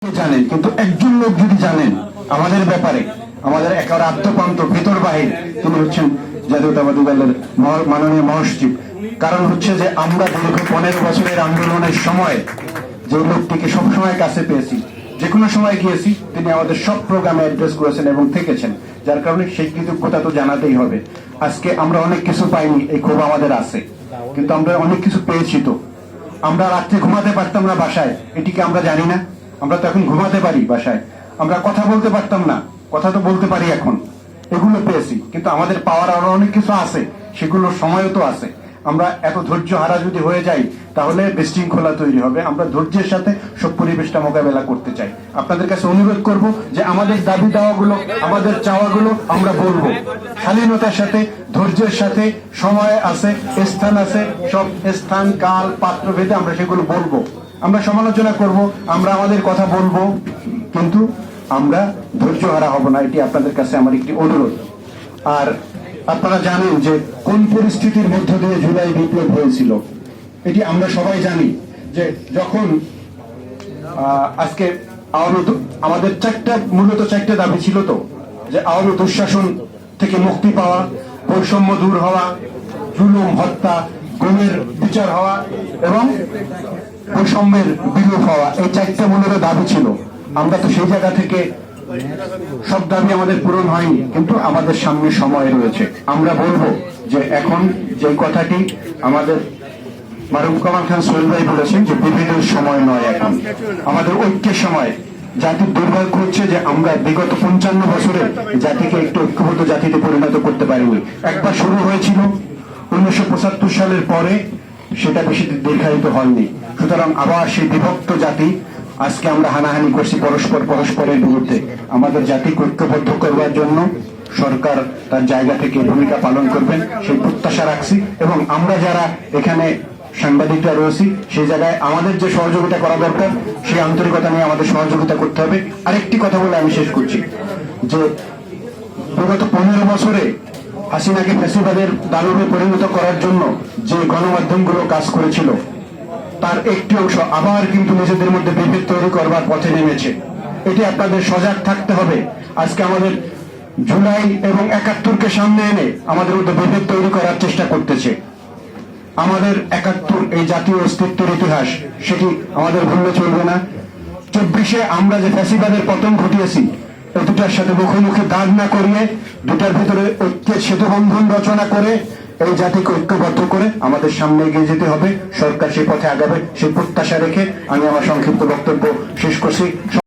জানেন, কিন্তু একজন লোক যদি জানেন আমাদের ব্যাপারে, আমাদের একেবারে আত্মপান্ত ভিতর বাহির, তিনি হচ্ছেন জাতীয়তাবাদী দলের মাননীয় মহাসচিব। কারণ হচ্ছে যে আমরা দীর্ঘ 15 বছরের আন্দোলনের সময় যে লোকটিকে সবসময় কাছে পেয়েছি, যে কোনো সময় গিয়েছি, তিনি আমাদের সব প্রোগ্রামে অ্যাড্রেস করেছেন এবং থেকেছেন, যার কারণে সেই কৃতজ্ঞতা তো জানাতেই হবে। আজকে আমরা অনেক কিছু পাইনি, এই ক্ষোভ আমাদের আছে, কিন্তু আমরা অনেক কিছু পেয়েছি। তো আমরা রাত্রে ঘুমাতে পারতাম না বাসায়, এটিকে আমরা জানি না? আমরা তো এখন ঘুমাতে পারি বাসায়। আমরা কথা বলতে পারতাম না, কথা তো বলতে পারি এখন। এগুলো পেয়েছি, কিন্তু আমাদের পাওয়ার আরো অনেক কিছু আছে, সেগুলোর সময়ও তো আছে। আমরা এত ধৈর্য হারা যদি হয়ে যাই, তাহলে বিশৃঙ্খলা তৈরি হবে। আমরা ধৈর্যের সাথে সব পরিবেশটা মোকাবেলা করতে চাই। আপনাদের কাছে অনুরোধ করব যে আমাদের দাবি দাওয়াগুলো, আমাদের চাওয়াগুলো আমরা বলবো শালীনতার সাথে, ধৈর্যের সাথে। সময় আছে, স্থান আছে, সব স্থান কাল পাত্র ভেদে আমরা সেগুলো বলবো। আমরা সমালোচনা করব, আমরা আমাদের কথা বলবো, কিন্তু আমরা ধৈর্য হারা হব না। এটি আপনাদের কাছে আমার একটি অনুরোধ। আর আপনারা জানেন যে কোন পরিস্থিতির মধ্য দিয়ে জুলাই বিপ্লব হয়েছিল, এটি আমরা সবাই জানি। যে যখন আজকে আমাদের মূলত চারটা দাবি ছিল। তো যে আওয়ামী দুঃশাসন থেকে মুক্তি পাওয়া, বৈষম্য দূর হওয়া, জুলুম হত্যা গুমের বিচার হওয়া এবং বৈষম্যের বিলোপ হওয়া, এই চারটা মূলত দাবি ছিল। আমরা তো সেই জায়গা থেকে সব দাবি আমাদের পূরণ হয়নি, কিন্তু আমাদের সামনে সময় রয়েছে। আমরা বলবো যে এখন যে কথাটি আমাদের মারুফ কামাল খান সোহেল ভাই বলেছেন যে বিভেদের সময় নয়, এখন আমাদের ঐক্যের সময়। জাতির দুর্ভাগ্য হচ্ছে যে আমরা বিগত 55 বছরে জাতিকে একটু ঐক্যবদ্ধ জাতিতে পরিণত করতে পারিনি। একবার শুরু হয়েছিল 1975 সালের পরে, সেটা বেশি দীর্ঘায়িত হয়নি। সুতরাং আবার সেই বিভক্ত জাতি, আজকে আমরা হানাহানি করছি পরস্পরের বিরুদ্ধে। আমাদের জাতিকে ঐক্যবদ্ধ করবার জন্য সরকার তার জায়গা থেকে ভূমিকা পালন করবেন, সেই প্রত্যাশা রাখছি। এবং আমরা যারা এখানে সাংবাদিকরা রয়েছি, সেই জায়গায় আমাদের যে সহযোগিতা করা দরকার, সেই আন্তরিকতা নিয়ে আমাদের সহযোগিতা করতে হবে। আরেকটি কথা বলে আমি শেষ করছি, যে বিগত 15 বছরে হাসিনাকে ফ্যাসিবাদের দানবে পরিণত করার জন্য যে গণমাধ্যমগুলো কাজ করেছিল, তার একটি অংশ আবার কিন্তু নিজেদের মধ্যে বিভেদ তৈরি করবার পথে নেমেছে। এটি আপনাদের সজাগ থাকতে হবে। আজকে আমাদের জুলাই এবং 71কে সামনে এনে আমাদের মধ্যে বিভেদ তৈরি করার চেষ্টা করতেছে। আমাদের 71 এই জাতীয় অস্তিত্বের ইতিহাস, সেটি আমাদের ভুললে চলবে না। 24-এ আমরা যে ফ্যাসিবাদের পতন ঘটিয়েছি, এই দুটার সাথে মুখোমুখি দাঁড় না করিয়ে, দুটার ভিতরে ঐক্যের সেতুবন্ধন রচনা করে এই জাতিকে ঐক্যবদ্ধ করে আমাদের সামনে এগিয়ে যেতে হবে। সরকার সেই পথে আগাবে, সেই প্রত্যাশা রেখে আমি আমার সংক্ষিপ্ত বক্তব্য শেষ করছি।